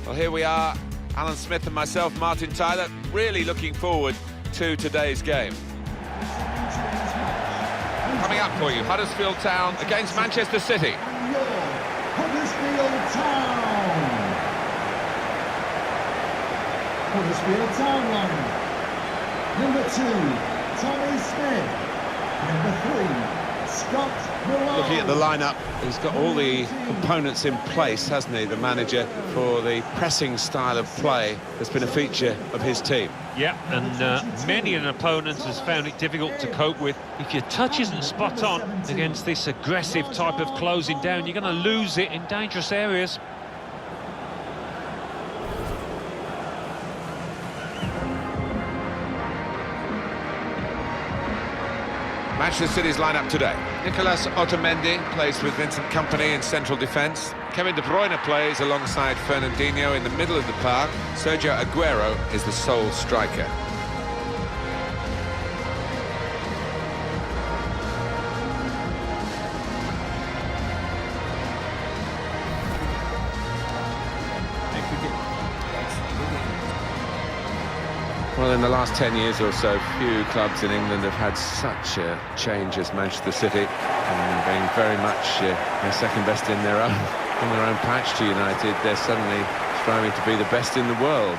Well, here we are, Alan Smith and myself, Martin Tyler, really looking forward to today's game. Coming up for you, Huddersfield Town against Manchester City. And your Huddersfield Town. Huddersfield Town line. Number 2, Tommy Smith. Number 3, Scott Malone. Looking at the lineup, he's got all the components in place, hasn't he, the manager, for the pressing style of play that's been a feature of his team. Yeah, and many an opponent has found it difficult to cope with. If your touch isn't spot on against this aggressive type of closing down, you're going to lose it in dangerous areas. Manchester City's lineup today. Nicolas Otamendi plays with Vincent Kompany in central defence. Kevin De Bruyne plays alongside Fernandinho in the middle of the park. Sergio Aguero is the sole striker. Well, in the last 10 years or so, few clubs in England have had such a change as Manchester City, and being very much they're second best in their own patch to United. They're suddenly striving to be the best in the world.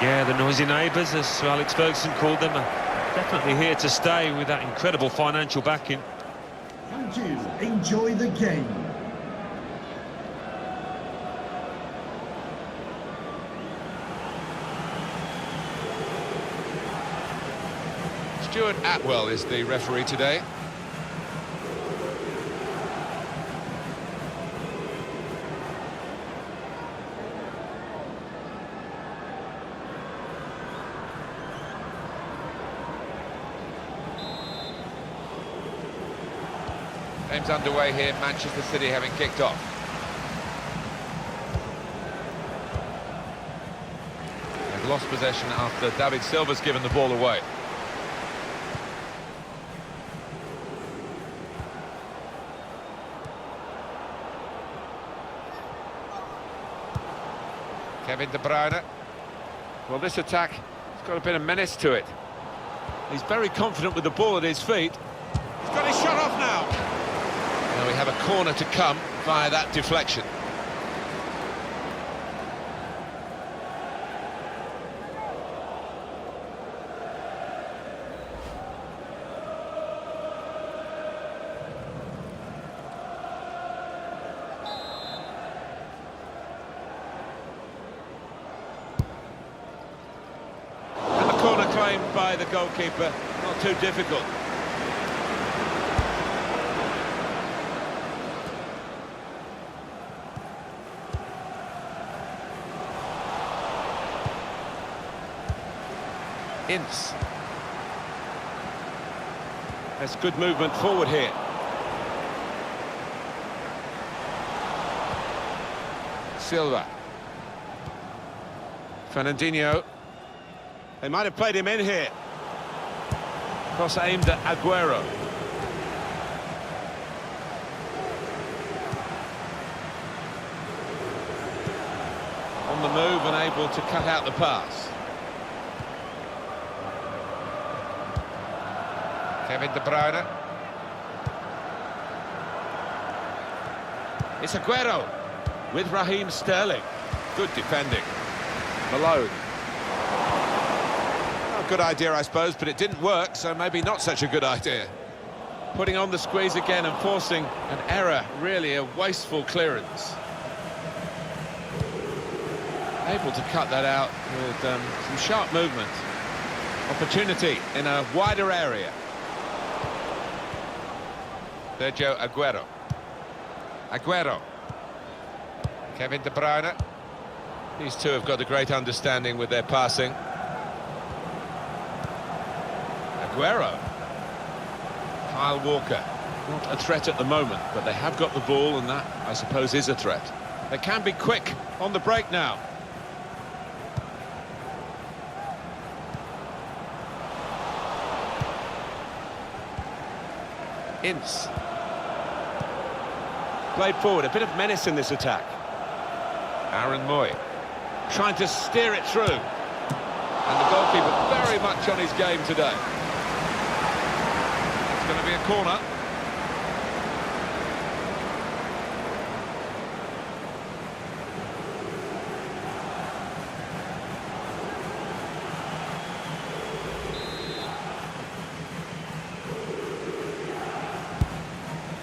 Yeah, the noisy neighbours, as Sir Alex Ferguson called them, are definitely here to stay with that incredible financial backing. Thank you. Enjoy the game. Stuart Atwell is the referee today. Game's underway here, Manchester City having kicked off. They've lost possession after David Silva's given the ball away. Kevin De Bruyne. Well, this attack has got a bit of menace to it. He's very confident with the ball at his feet. He's got his shot off now. Now we have a corner to come via that deflection. Corner claimed by the goalkeeper, not too difficult. Ince. That's good movement forward here. Silva. Fernandinho. They might have played him in here. Cross aimed at Aguero. On the move and able to cut out the pass. Kevin De Bruyne. It's Aguero with Raheem Sterling. Good defending. Malone. Good idea, I suppose, but it didn't work, so maybe not such a good idea. Putting on the squeeze again and forcing an error, really a wasteful clearance. Able to cut that out with some sharp movement. Opportunity in a wider area. Sergio Aguero. Aguero. Kevin De Bruyne. These two have got a great understanding with their passing. Aguero. Kyle Walker. Not a threat at the moment, but they have got the ball, and that, I suppose, is a threat. They can be quick on the break now. Ince. Played forward, a bit of menace in this attack. Aaron Moy trying to steer it through. And the goalkeeper very much on his game today. It's going to be a corner.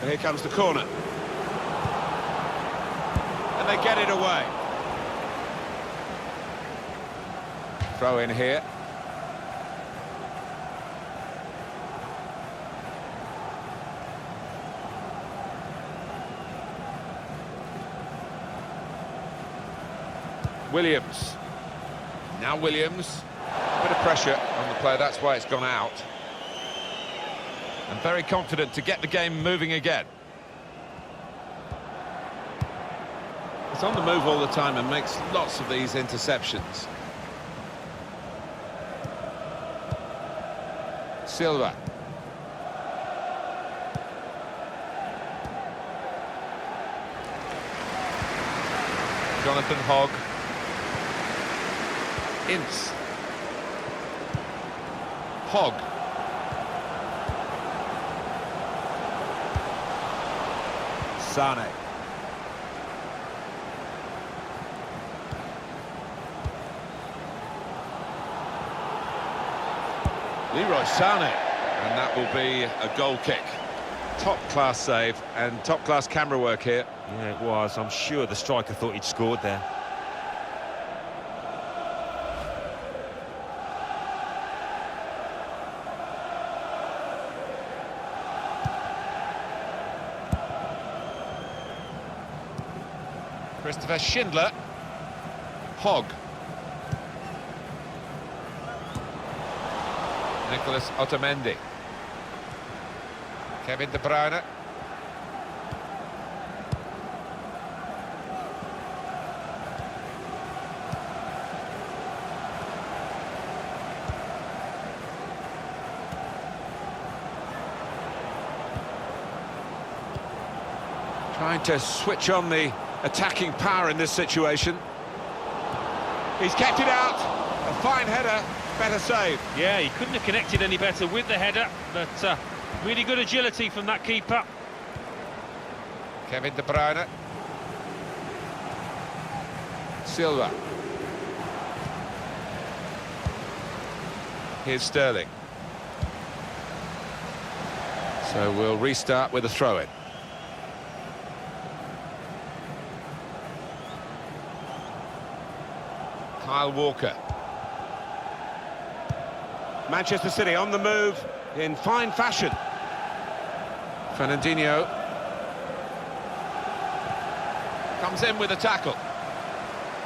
And here comes the corner. And they get it away. Throw in here. Williams. Now Williams. A bit of pressure on the player, that's why it's gone out. And very confident to get the game moving again. He's on the move all the time and makes lots of these interceptions. Silva. Jonathan Hogg. Ince. Hogg. Sane. Leroy Sane, and that will be a goal kick. Top-class save and top-class camera work here. Yeah, it was. I'm sure the striker thought he'd scored there. Christopher Schindler. Hogg. Nicholas Otamendi. Kevin De Bruyne. Trying to switch on the attacking power in this situation. He's kept it out. A fine header. Better save. Yeah, he couldn't have connected any better with the header, but really good agility from that keeper. Kevin De Bruyne. Silva. Here's Sterling. So we'll restart with a throw-in. Kyle Walker. Manchester City on the move in fine fashion. Fernandinho comes in with a tackle.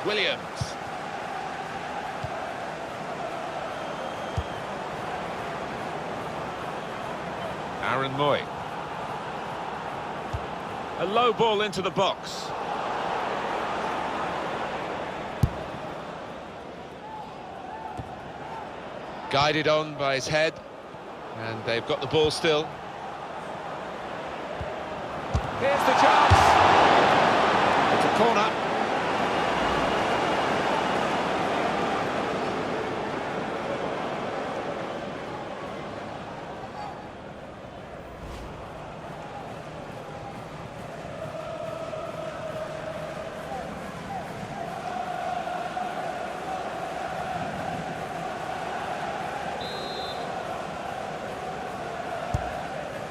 Williams. Aaron Moy. A low ball into the box. Guided on by his head, and they've got the ball still. Here's the chance. It's a corner.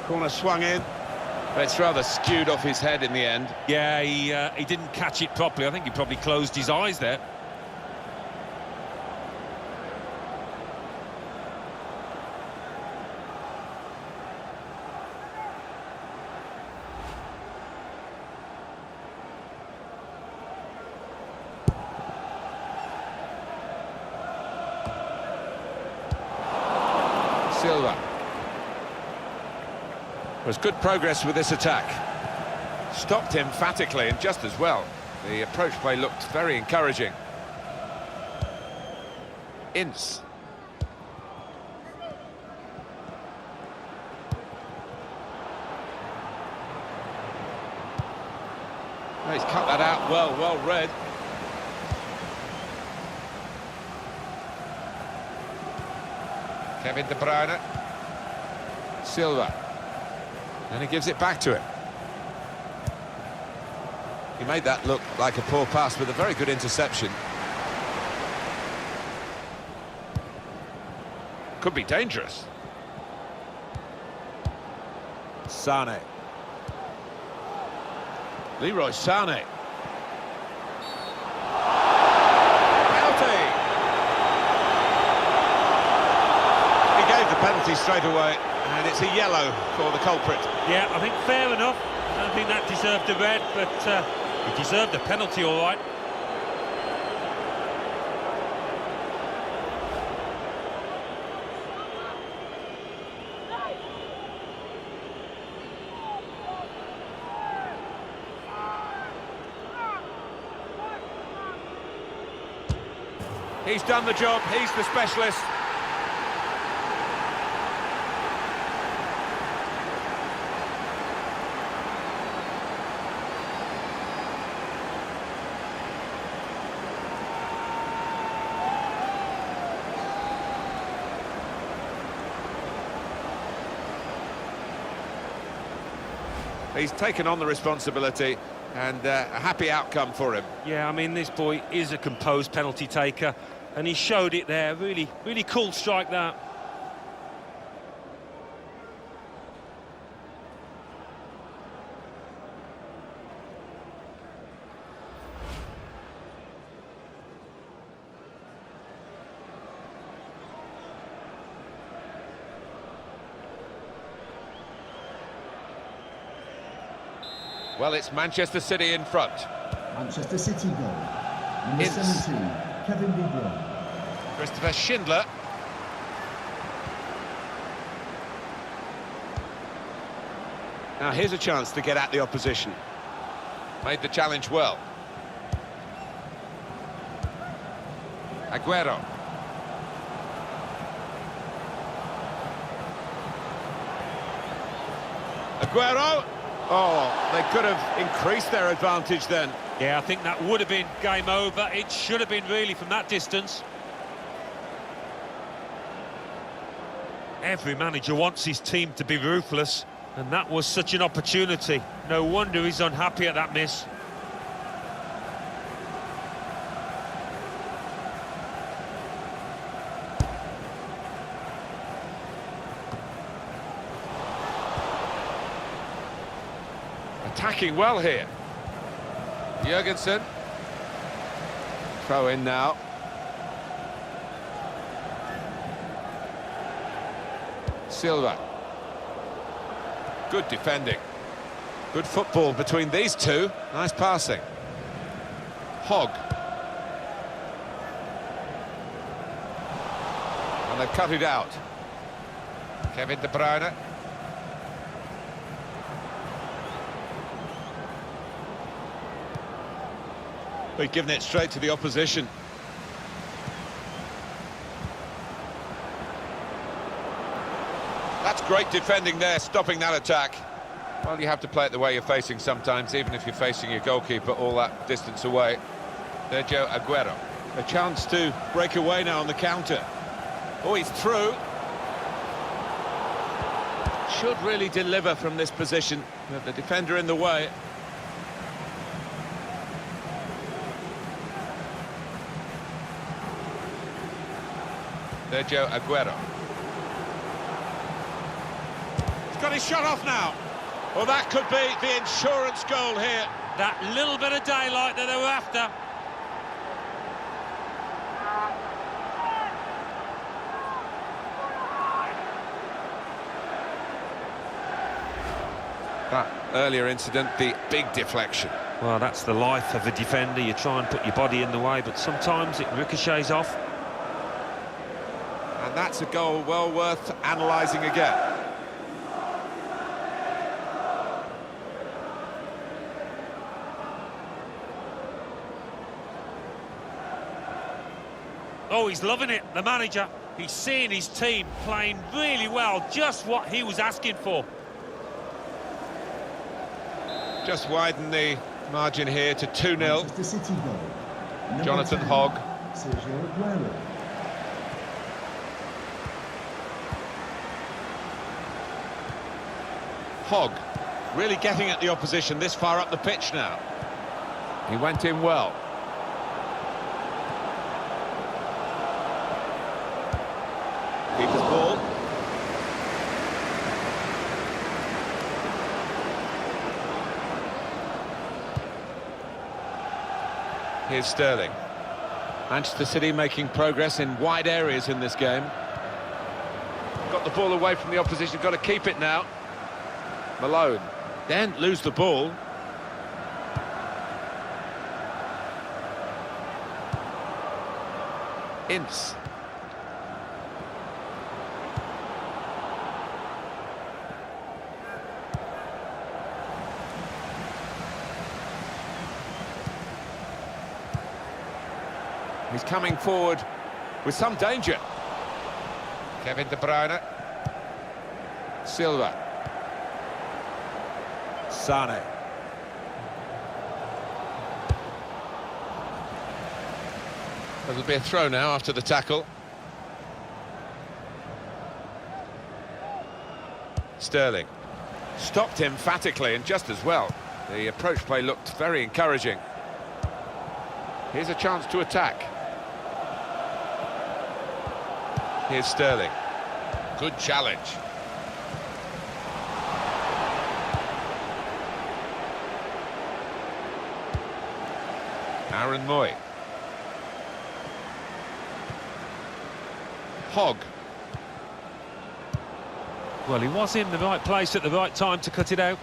Corner swung in, but it's rather skewed off his head in the end. Yeah, he didn't catch it properly. I think he probably closed his eyes there. Silva. Was good progress with this attack. Stopped emphatically and just as well. The approach play looked very encouraging. Ince. He's cut that out well read. Kevin De Bruyne. Silva. And he gives it back to him. He made that look like a poor pass with a very good interception. Could be dangerous. Sane. Leroy Sane. Penalty! He gave the penalty straight away, and it's a yellow for the culprit. Yeah, I think fair enough. I don't think that deserved a red, but he deserved a penalty, all right. He's done the job, he's the specialist. He's taken on the responsibility, and a happy outcome for him. Yeah, I mean, this boy is a composed penalty taker, and he showed it there. Really cool strike, that. Well, it's Manchester City in front. Manchester City goal. Number Ince. 17, Kevin De Bruyne. Christopher Schindler. Now here's a chance to get at the opposition. Made the challenge well. Aguero. Aguero. Oh, they could have increased their advantage then. Yeah, I think that would have been game over. It should have been, really, from that distance. Every manager wants his team to be ruthless, and that was such an opportunity. No wonder he's unhappy at that miss. Attacking well here. Jurgensen. Throw in now. Silva. Good defending. Good football between these two. Nice passing. Hogg. And they've cut it out. Kevin De Bruyne. We've given it straight to the opposition. That's great defending there, stopping that attack. Well, you have to play it the way you're facing sometimes, even if you're facing your goalkeeper all that distance away. Sergio Aguero. A chance to break away now on the counter. Oh, he's through. Should really deliver from this position, but the defender in the way. Sergio Aguero. He's got his shot off now. Well, that could be the insurance goal here. That little bit of daylight that they were after. That earlier incident, the big deflection. Well, that's the life of a defender. You try and put your body in the way, but sometimes it ricochets off. And that's a goal well worth analysing again. Oh, he's loving it, the manager. He's seeing his team playing really well, just what he was asking for. Just widen the Margin here to 2-0. Manchester City goal. Number Jonathan 10, Hogg. Sergio Aguero. Hogg really getting at the opposition this far up the pitch now. He went in well. Keeper's ball. Here's Sterling. Manchester City making progress in wide areas in this game. Got the ball away from the opposition, got to keep it now. Malone. Don't lose the ball. Ince. He's coming forward with some danger. Kevin De Bruyne. Silva. Sane. It'll be a throw now after the tackle. Sterling. Stopped emphatically and just as well. The approach play looked very encouraging. Here's a chance to attack. Here's Sterling. Good challenge. Aaron Moy. Hogg. Well, he was in the right place at the right time to cut it out.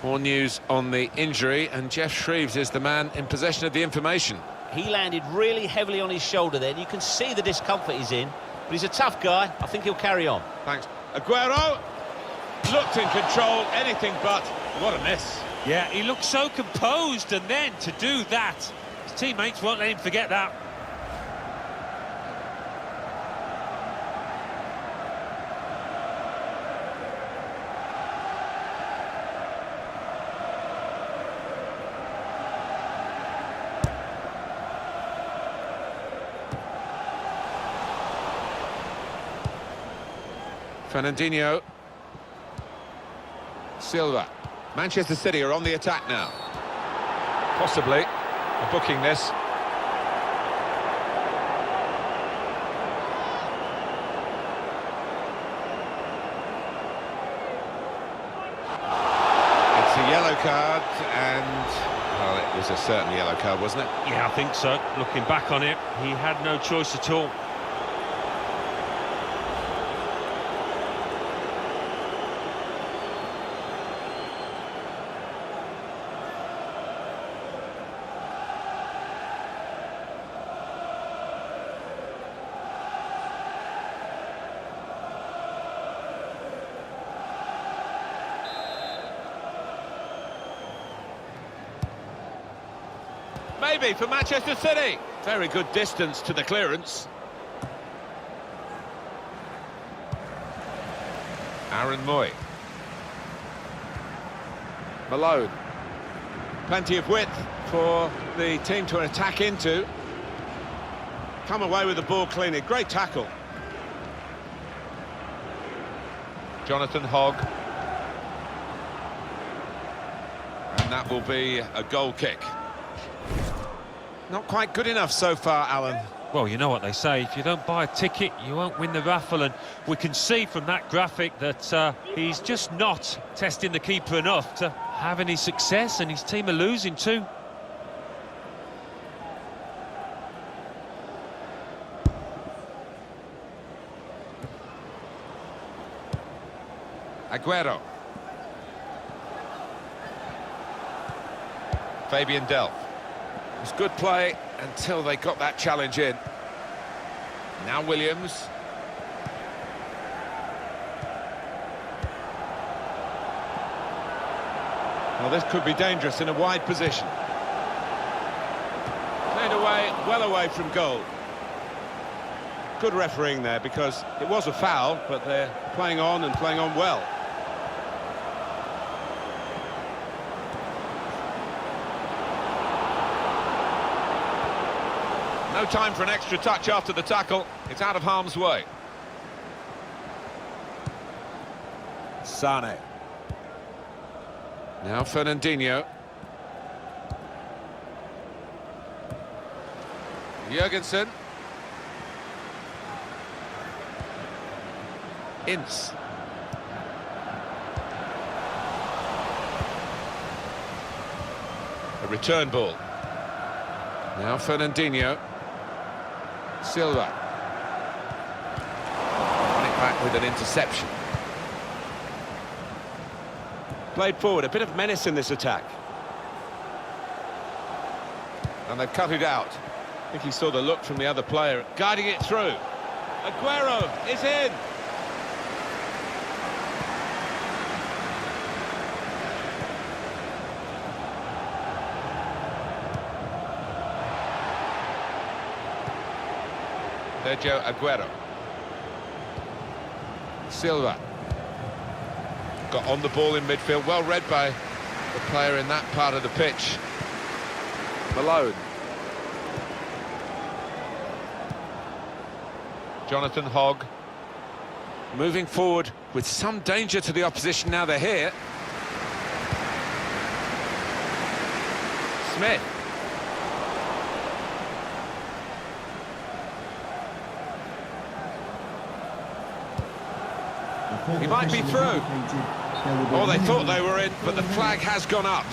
More news on the injury, and Jeff Shreves is the man in possession of the information. He landed really heavily on his shoulder there, and you can see the discomfort he's in. But he's a tough guy. I think he'll carry on. Thanks. Aguero looked in control, anything but. What a miss. Yeah, he looked so composed, and then to do that, his teammates won't let him forget that. Fernandinho. Silva. Manchester City are on the attack now. Possibly booking this. It's a yellow card, and well, it was a certain yellow card, wasn't it? Yeah, I think so. Looking back on it, he had no choice at all. Maybe for Manchester City. Very good distance to the clearance. Aaron Moy. Malone. Plenty of width for the team to attack into. Come away with the ball cleanly. Great tackle. Jonathan Hogg. And that will be a goal kick. Not quite good enough so far, Alan. Well, you know what they say, if you don't buy a ticket, you won't win the raffle, and we can see from that graphic that he's just not testing the keeper enough to have any success, and his team are losing too. Aguero. Fabian Delph. It was good play until they got that challenge in. Now Williams. Well, this could be dangerous in a wide position. Played away, well away from goal. Good refereeing there, because it was a foul, but they're playing on and playing on well. No time for an extra touch after the tackle. It's out of harm's way. Sane. Now Fernandinho. Jurgensen. Ince. A return ball. Now Fernandinho. Silva. Run it back with an interception. Played forward, a bit of menace in this attack. And they've cut it out. I think he saw the look from the other player. Guiding it through. Aguero is in. Sergio Aguero. Silva. Got on the ball in midfield, well read by the player in that part of the pitch. Malone. Jonathan Hogg. Moving forward with some danger to the opposition now they're here. Smith. He might be through. Oh, they thought they were in, but the flag has gone up.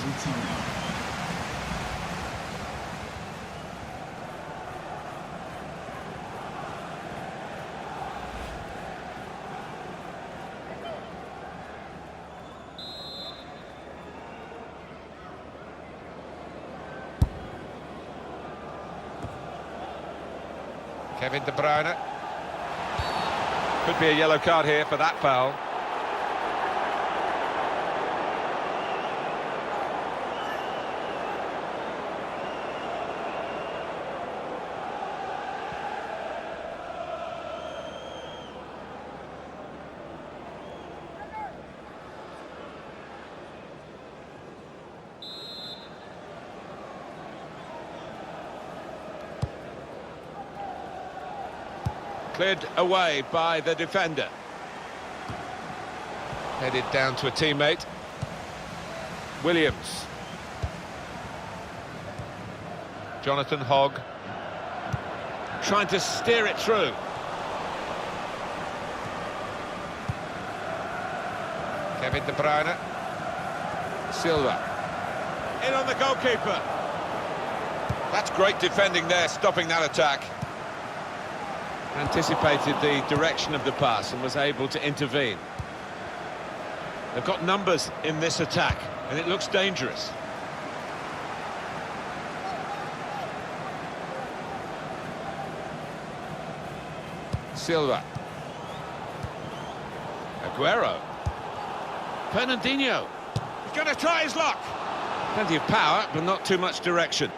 Kevin De Bruyne. Could be a yellow card here for that foul. Cleared away by the defender. Headed down to a teammate. Williams. Jonathan Hogg. Trying to steer it through. Kevin De Bruyne. Silva. In on the goalkeeper. That's great defending there, stopping that attack. Anticipated the direction of the pass and was able to intervene. They've got numbers in this attack, and it looks dangerous. Silva. Aguero. Fernandinho. He's going to try his luck. Plenty of power, but not too much direction.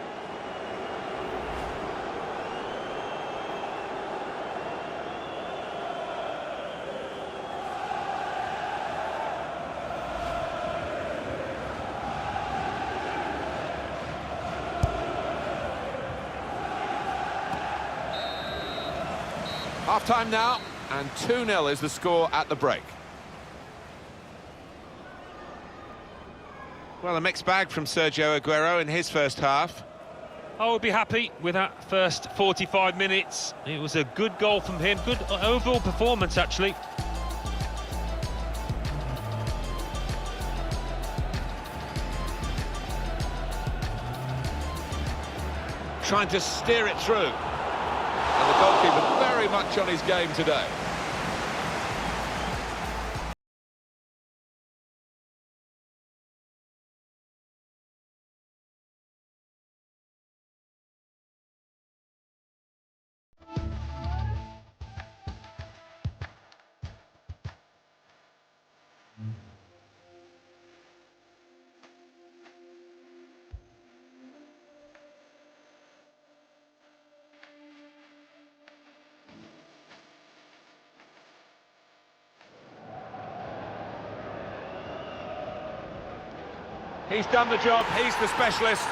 Half-time now, and 2-0 is the score at the break. Well, a mixed bag from Sergio Aguero in his first half. I would be happy with that first 45 minutes. It was a good goal from him, good overall performance, actually. Trying to steer it through. And the goalkeeper very much on his game today. He's done the job, he's the specialist.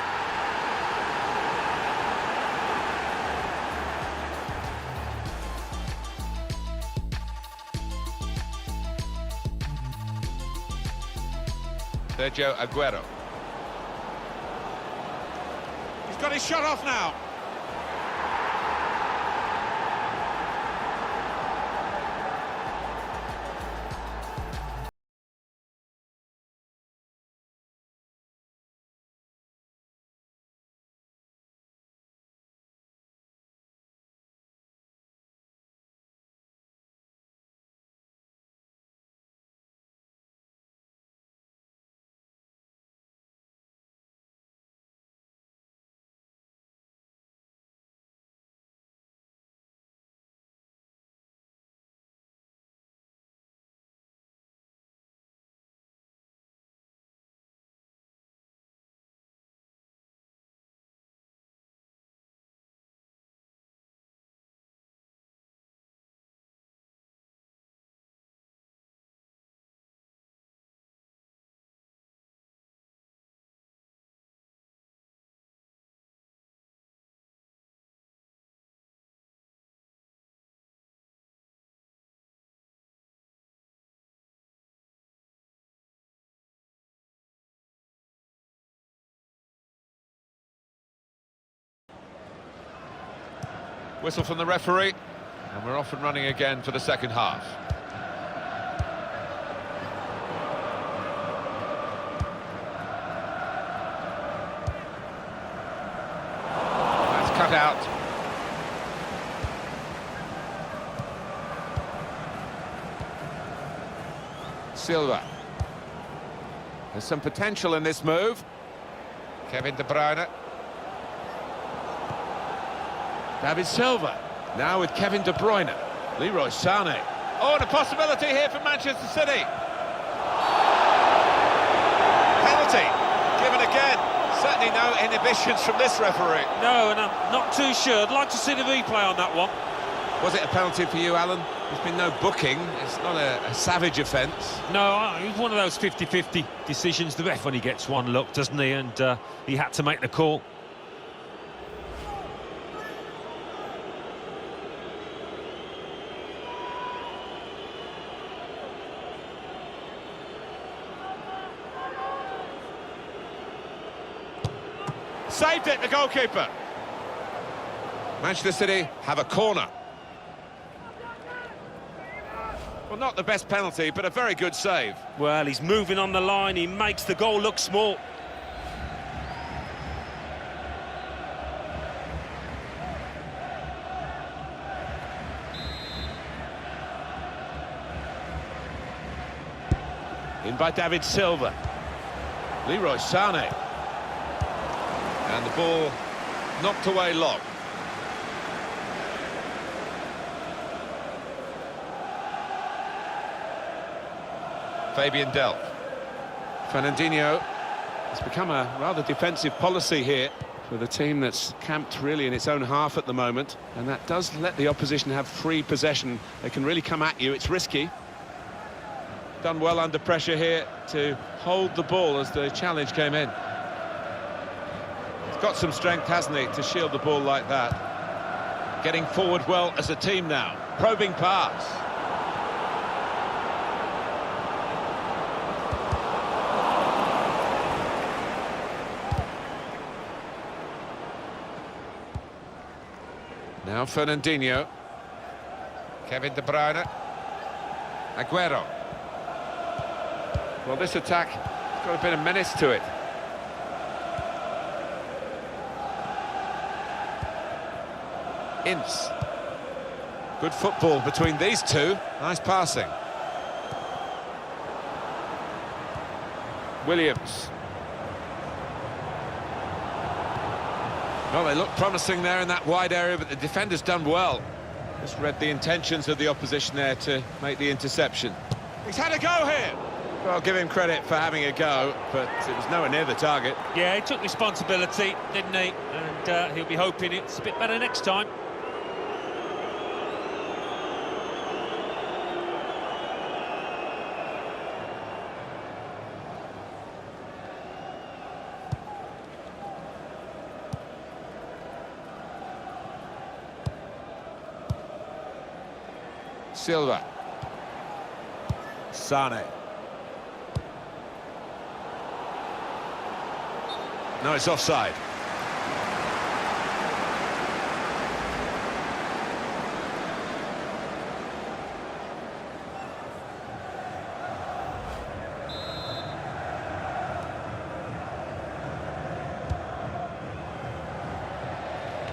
Sergio Aguero. He's got his shot off now. Whistle from the referee, and we're off and running again for the second half. That's cut out. Silva. There's some potential in this move. Kevin De Bruyne. David Silva. Now with Kevin De Bruyne. Leroy Sané. Oh, and a possibility here for Manchester City. Penalty given again. Certainly no inhibitions from this referee. No, and I'm not too sure. I'd like to see the replay on that one. Was it a penalty for you, Alan? There's been no booking. It's not a savage offence. No, it was one of those 50-50 decisions. The ref only gets one look, doesn't he? And he had to make the call. Saved it, the goalkeeper. Manchester City have a corner. Well, not the best penalty, but a very good save. Well, he's moving on the line. He makes the goal look small. In by David Silva. Leroy Sané. And the ball knocked away long. Fabian Delph. Fernandinho. It's become a rather defensive policy here for the team that's camped really in its own half at the moment, and that does let the opposition have free possession. They can really come at you. It's risky. Done well under pressure here to hold the ball as the challenge came in. He's got some strength, hasn't he, to shield the ball like that. Getting forward well as a team now. Probing pass. Now Fernandinho. Kevin De Bruyne. Aguero. Well, this attack has got a bit of menace to it. Ince. Good football between these two. Nice passing. Williams. Well, they look promising there in that wide area, but the defender's done well. Just read the intentions of the opposition there to make the interception. He's had a go here. Well, I'll give him credit for having a go, but it was nowhere near the target. Yeah, he took responsibility, didn't he? And he'll be hoping it's a bit better next time. Silva. Sané. No, it's offside.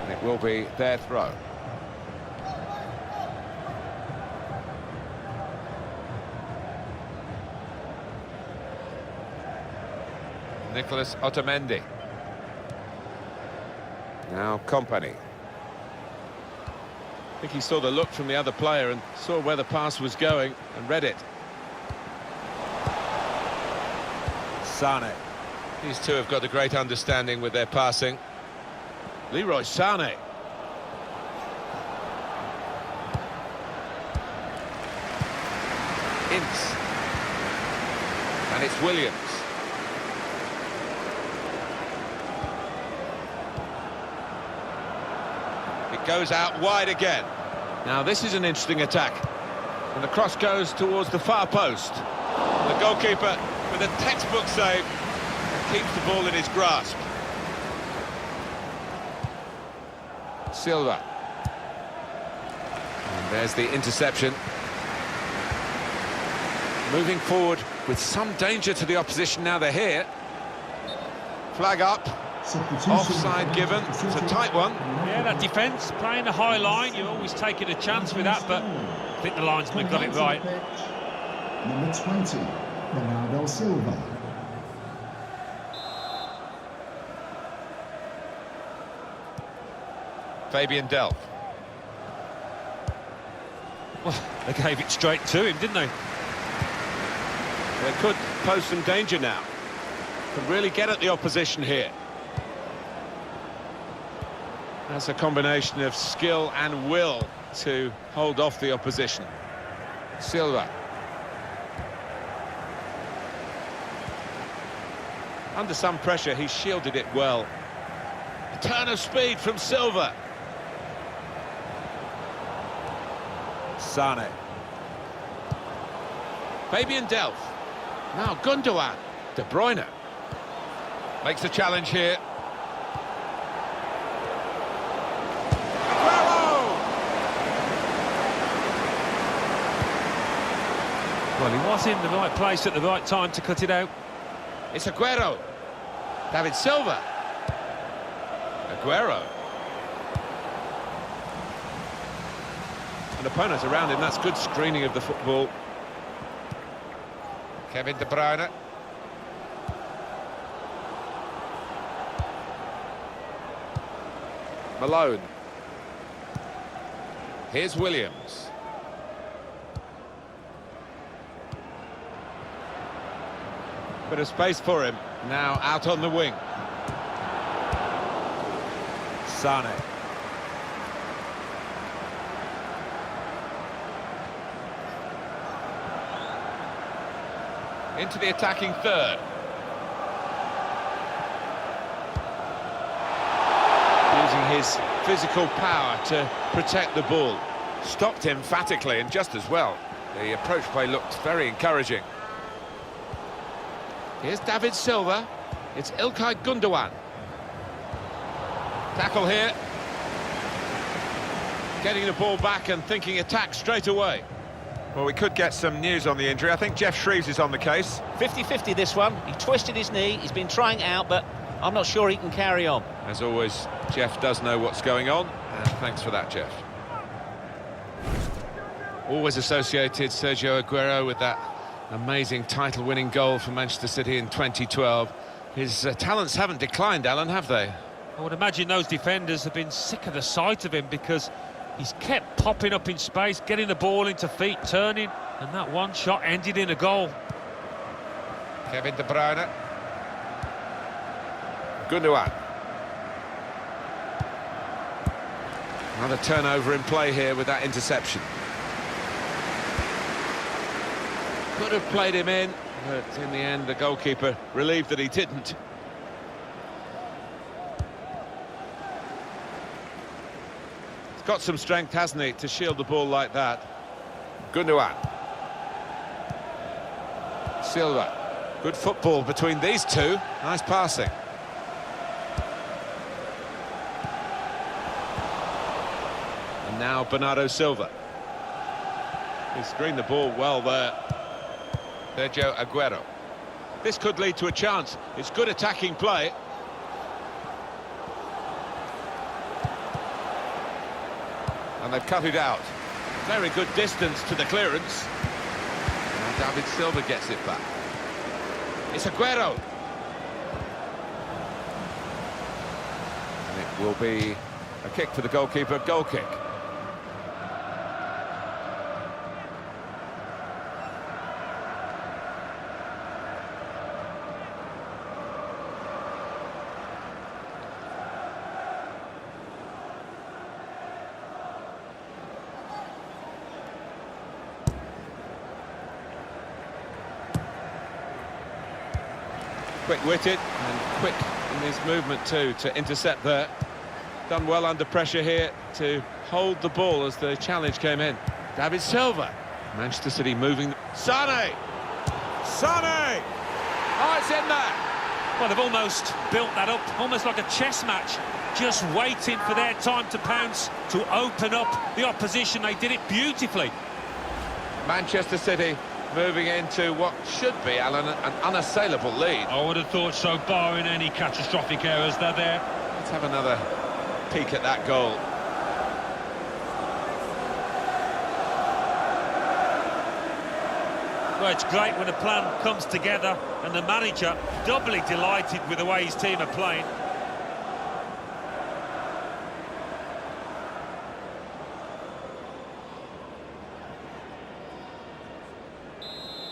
And it will be their throw. Nicholas Otamendi. Now Company. I think he saw the look from the other player and saw where the pass was going and read it. Sane. These two have got a great understanding with their passing. Leroy Sane. Ince. And it's Williams. It goes out wide again. Now this is an interesting attack. And the cross goes towards the far post. The goalkeeper with a textbook save and keeps the ball in his grasp. Silva. And there's the interception. Moving forward with some danger to the opposition now they're here. Flag up. Offside given. It's a tight one. Yeah, that defence, playing the high line, you're always taking a chance with that, but I think the linesman got it right. Number 20, Bernardo Silva. Fabian Delph. Well, they gave it straight to him, didn't they? They could pose some danger now. Can really get at the opposition here. That's a combination of skill and will to hold off the opposition. Silva. Under some pressure, he shielded it well. A turn of speed from Silva. Sane. Fabian Delph. Now Gundogan. De Bruyne. Makes a challenge here. Well, he was in the right place at the right time to cut it out. It's Aguero. David Silva. Aguero. An opponent around him, that's good screening of the football. Kevin De Bruyne. Malone. Here's Williams. Bit of space for him. Now out on the wing. Sane. Into the attacking third. Using his physical power to protect the ball. Stopped emphatically and just as well. The approach play looked very encouraging. Here's David Silva. It's Ilkay Gundogan. Tackle here. Getting the ball back and thinking attack straight away. Well, we could get some news on the injury. I think Jeff Shreves is on the case. 50-50 this one. He twisted his knee. He's been trying out, but I'm not sure he can carry on. As always, Jeff does know what's going on, and thanks for that, Jeff. Always associated Sergio Aguero with that amazing title-winning goal for Manchester City in 2012. His talents haven't declined, Alan, have they? I would imagine those defenders have been sick of the sight of him because he's kept popping up in space, getting the ball into feet, turning, and that one shot ended in a goal. Kevin De Bruyne. Gundogan. Another turnover in play here with that interception. Could have played him in, but in the end the goalkeeper relieved that he didn't. He's got some strength, hasn't he, to shield the ball like that. Gundogan. Silva. Good football between these two. Nice passing. And now Bernardo Silva. He screened the ball well there. Sergio Aguero. This could lead to a chance. It's good attacking play. And they've cut it out. Very good distance to the clearance. And David Silva gets it back. It's Aguero. And it will be a kick for the goalkeeper, goal kick. Quick-witted and quick in his movement too to intercept there. Done well under pressure here to hold the ball as the challenge came in. David Silva. Manchester City moving. Sane! Sane! Oh, it's in there! Well, they've almost built that up, almost like a chess match, just waiting for their time to pounce, to open up the opposition. They did it beautifully. Manchester City moving into what should be, Alan, an unassailable lead. I would have thought so, barring any catastrophic errors. They're there. Let's have another peek at that goal. Well, it's great when a plan comes together and the manager doubly delighted with the way his team are playing.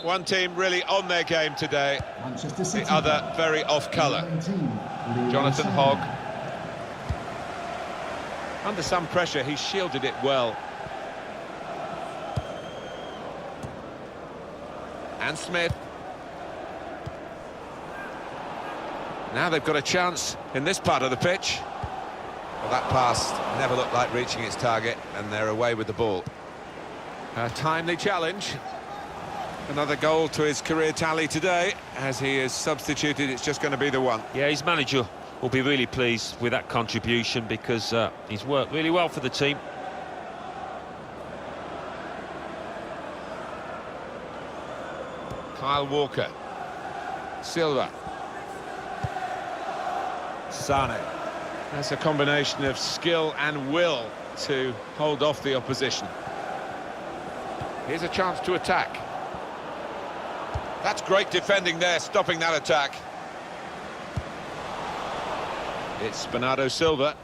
One team really on their game today, Manchester City. the other very off colour. 19, Jonathan Leroy Hogg. Sané. Under some pressure, he shielded it well. And Smith. Now they've got a chance in this part of the pitch. Well, that pass never looked like reaching its target, and they're away with the ball. A timely challenge. Another goal to his career tally today. As he is substituted, it's just going to be the one. Yeah, his manager will be really pleased with that contribution because he's worked really well for the team. Kyle Walker. Silva. Sane. That's a combination of skill and will to hold off the opposition. Here's a chance to attack. That's great defending there, stopping that attack. It's Bernardo Silva.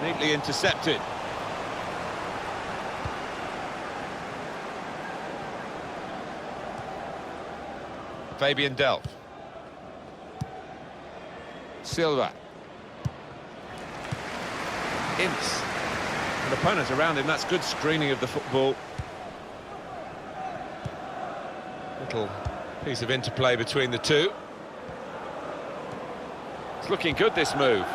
Neatly intercepted. Fabian Delph. Silva. Ince. And opponents around him, that's good screening of the football. Little piece of interplay between the two. It's looking good, this move.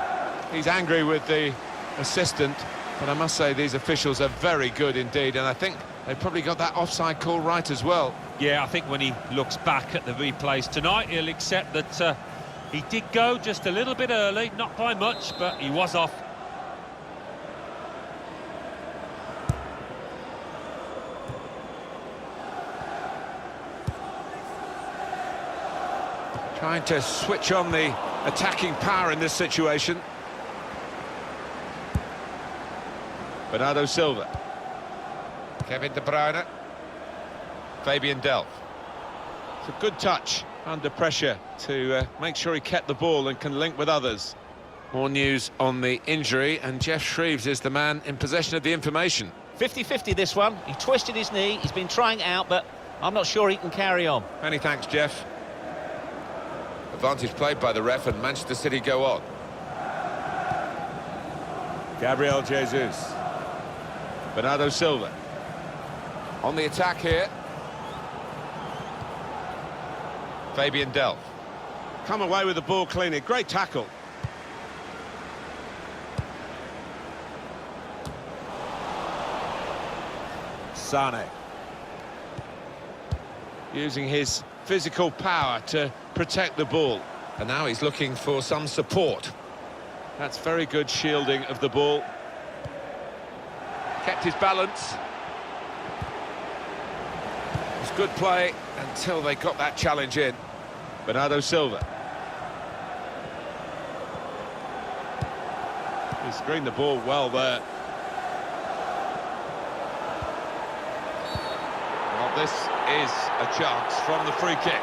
He's angry with the assistant, but I must say these officials are very good indeed, and I think they probably got that offside call right as well. Yeah, I think when he looks back at the replays tonight, he'll accept that he did go just a little bit early, not by much, but he was off. Trying to switch on the attacking power in this situation. Bernardo Silva. Kevin De Bruyne. Fabian Delph. It's a good touch under pressure to make sure he kept the ball and can link with others. More news on the injury, and Jeff Shreves is the man in possession of the information. 50-50 this one. He twisted his knee. He's been trying out, but I'm not sure he can carry on. Many thanks, Jeff. Advantage played by the ref, and Manchester City go on. Gabriel Jesus. Bernardo Silva. On the attack here. Fabian Delph. Come away with the ball cleanly. Great tackle. Sane. using his physical power to protect the ball. And now he's looking for some support. That's very good shielding of the ball. Kept his balance. It was good play until they got that challenge in. Bernardo Silva. He screened the ball well there. Well, this is a chance from the free kick.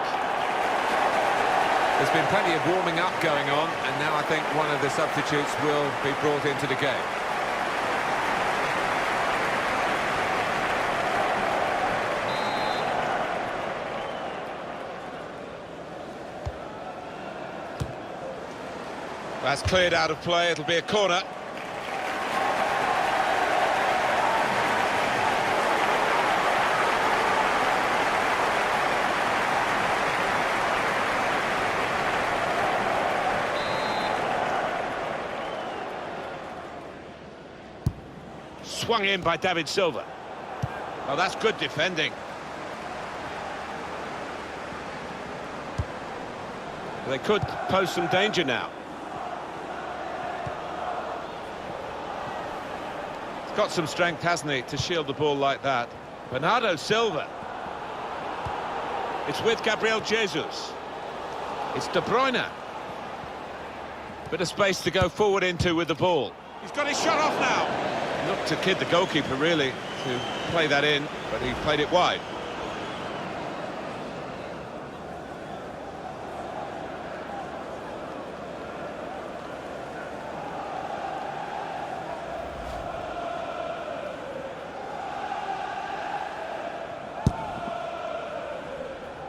There's been plenty of warming up going on, and now I think one of the substitutes will be brought into the game. That's cleared out of play, it'll be a corner. Swung in by David Silva. Oh, that's good defending. They could pose some danger now. He's got some strength, hasn't he, to shield the ball like that. Bernardo Silva. It's with Gabriel Jesus. It's De Bruyne. Bit of space to go forward into with the ball. He's got his shot off now. Looked to kid the goalkeeper, really, to play that in, but he played it wide.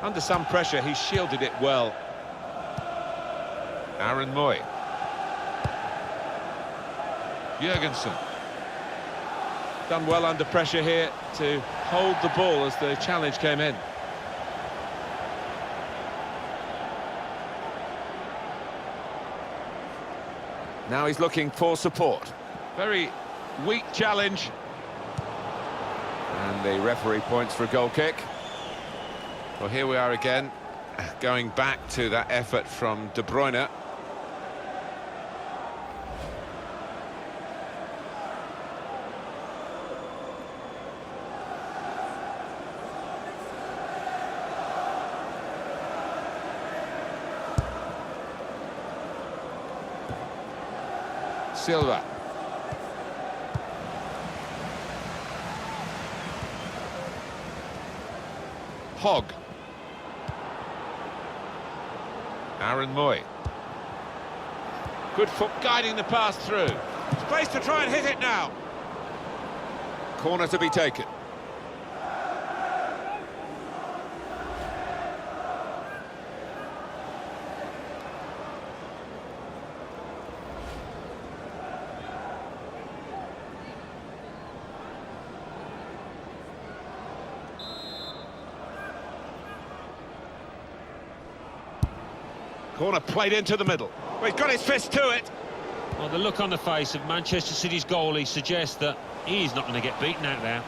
Under some pressure, he shielded it well. Aaron Moy. Jurgensen. Done well under pressure here to hold the ball as the challenge came in. Now he's looking for support. Very weak challenge. And the referee points for a goal kick. Well, here we are again, going back to that effort from De Bruyne. Silva. Hogg. Aaron Moy. Good foot guiding the pass through. Space to try and hit it now. Corner to be taken. Corner played into the middle. Well, he's got his fist to it. Well, the look on the face of Manchester City's goalie suggests that he's not going to get beaten out there.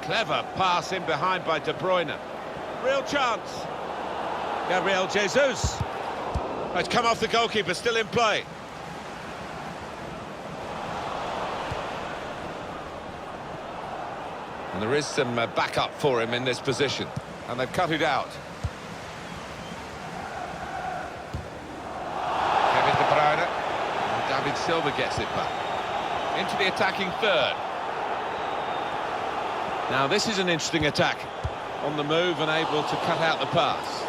Clever pass in behind by De Bruyne. Real chance. Gabriel Jesus. Oh, it's come off the goalkeeper, still in play. And there is some backup for him in this position. And they've cut it out. Kevin De Bruyne. And David Silva gets it back. Into the attacking third. Now this is an interesting attack. On the move and able to cut out the pass.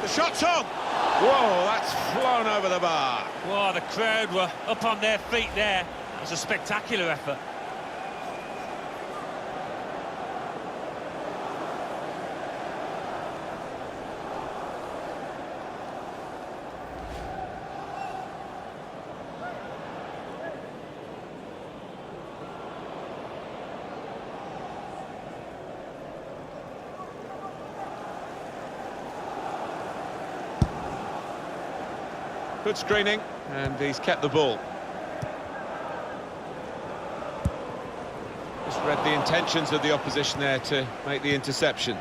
The shot's on! Whoa, that's flown over the bar. Wow, the crowd were up on their feet there. It was a spectacular effort. Good screening, and he's kept the ball. Just read the intentions of the opposition there to make the interception.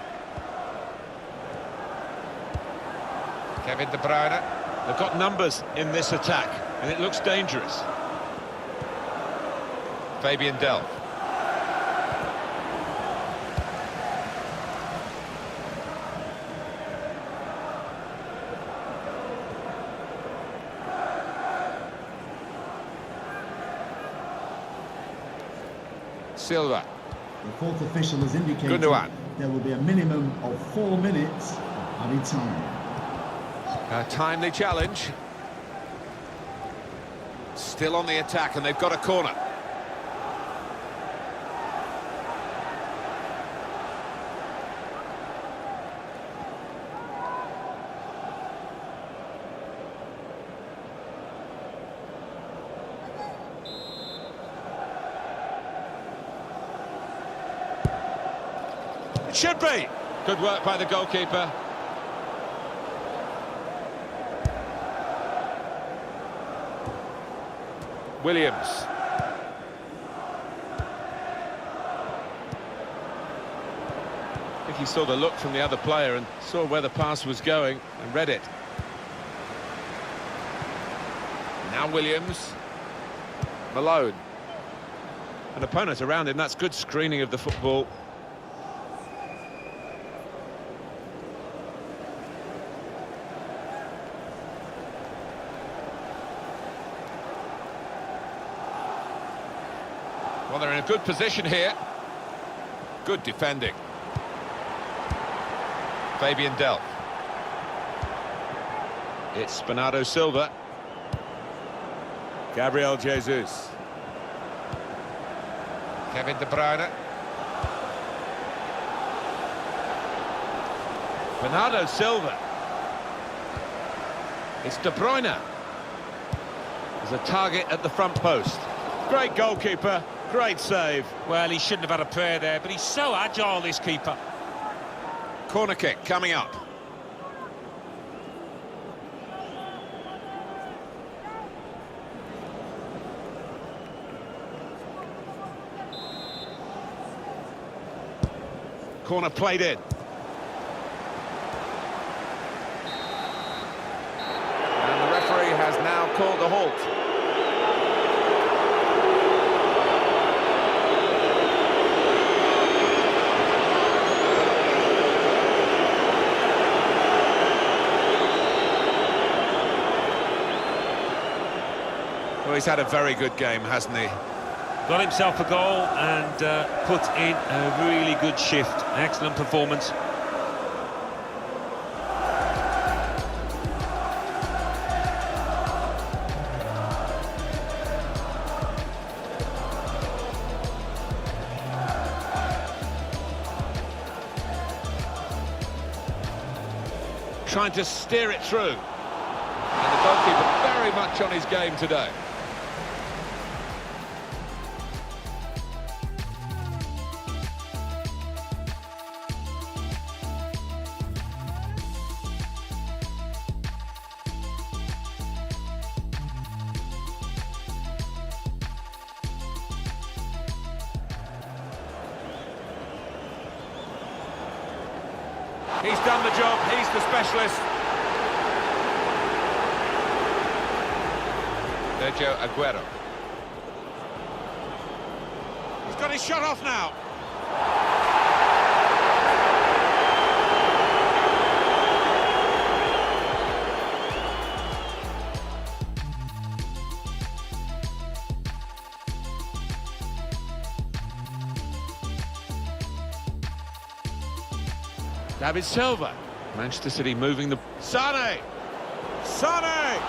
Kevin De Bruyne. They've got numbers in this attack, and it looks dangerous. Fabian Delph. Silva. The fourth official has indicated Gundogan. there will be a minimum of 4 minutes of added time. A timely challenge. Still on the attack, and they've got a corner. It should be! Good work by the goalkeeper. Williams. I think he saw the look from the other player and saw where the pass was going and read it. Now Williams. Malone. An opponent around him, that's good screening of the football. Well, they're in a good position here. Good defending. Fabian Delph. It's Bernardo Silva. Gabriel Jesus. Kevin De Bruyne. Bernardo Silva. It's De Bruyne. There's a target at the front post. Great goalkeeper, great save. Well, he shouldn't have had a prayer there, but he's so agile, this keeper. Corner kick coming up. Corner played in. And the referee has now called a halt. Well, he's had a very good game, hasn't he? Got himself a goal and put in a really good shift. Excellent performance. Trying to steer it through. And the goalkeeper very much on his game today. He's done the job, he's the specialist. Sergio Aguero. He's got his shot off now. David Silva. Manchester City moving the... Sane! Sane!